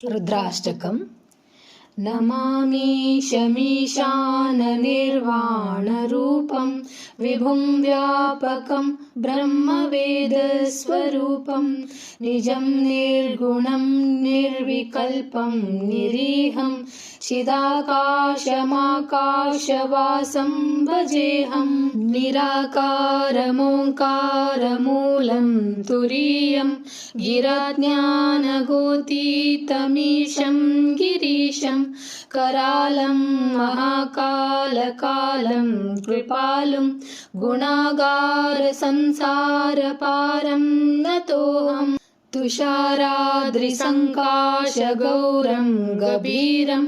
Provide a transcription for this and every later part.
रुद्राष्टकम्। नमामि शमीशाननिर्वाणरूपं विभुं व्यापकं ब्रह्मवेदस्वरूपं निजं निर्गुणं निर्विकल्पं निरीहं चिदाकाशमाकाशवासं भजेऽहं निराकारमोङ्कारमूलं तुरीयं गिराज्ञानगोतीतमीशं गिरीशं करालं महाकालकालं कृपालुं गुणागारसंसारपारं नतोऽहम् तुषाराद्रिसङ्काशगौरं गभीरं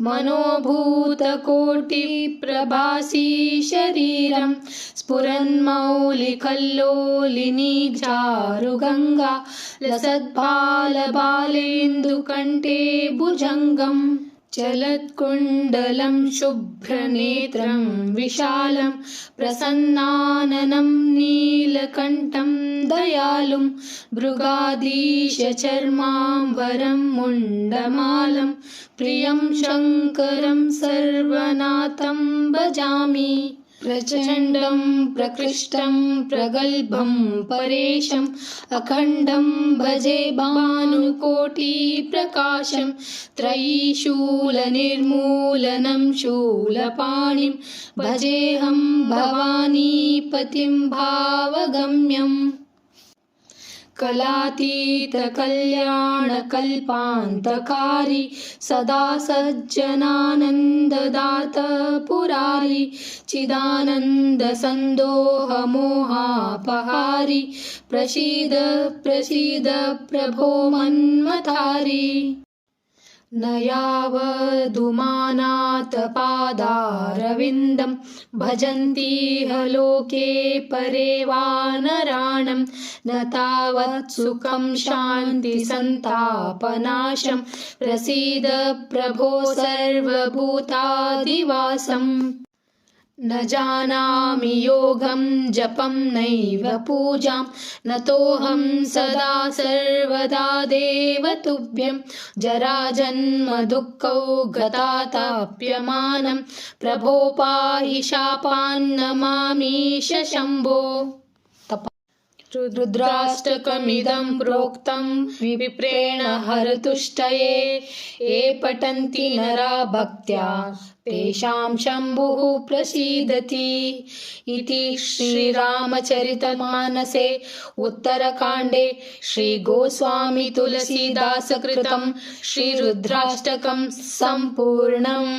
मनोभूतकोटिप्रभासी शरीरं स्फुरन्मौलिकल्लोलिनीचारुगङ्गा लसद्भालबालेन्दुकण्ठे भुजङ्गम् चलत्कुण्डलं शुभ्रनेत्रं विशालं प्रसन्नाननं नीलकण्ठं दयालुं भृगाधीशचर्माम्बरं मुण्डमालं प्रियं शङ्करं सर्वनाथं भजामि प्रचण्डं प्रकृष्टं प्रगल्भं परेशम् अखण्डं भजे भानुकोटिप्रकाशं त्रयीशूलनिर्मूलनं शूलपाणिं भजेऽहं भवानीपतिं भावगम्यम् कलातीतकल्याणकल्पान्तकारी सदा सज्जनानन्ददात पुरारी चिदानन्दसन्दोहमोहापहारी प्रसीद प्रसीद प्रभो मन्मथारी न यावदुमानाथपादारविन्दं भजन्तीह लोके परे वा नराणं न तावत् सुखं शान्तिसन्तापनाशं प्रसीद प्रभो सर्वभूतादिवासम् न जानामि योगं जपं नैव पूजां नतोऽहं सदा सर्वदा देव तुभ्यं जराजन्म दुःखौ गताताप्यमानं प्रभो पाहि शापान्नमामीश शम्भो। रुद्राष्टकमिदं प्रोक्तं विप्रेण हरतुष्टये ये पठन्ति नरा भक्त्या तेषां शम्भुः प्रसीदति इति श्रीरामचरितमानसे उत्तरकाण्डे श्रीगोस्वामी तुलसीदासकृतं श्रीरुद्राष्टकं सम्पूर्णम्।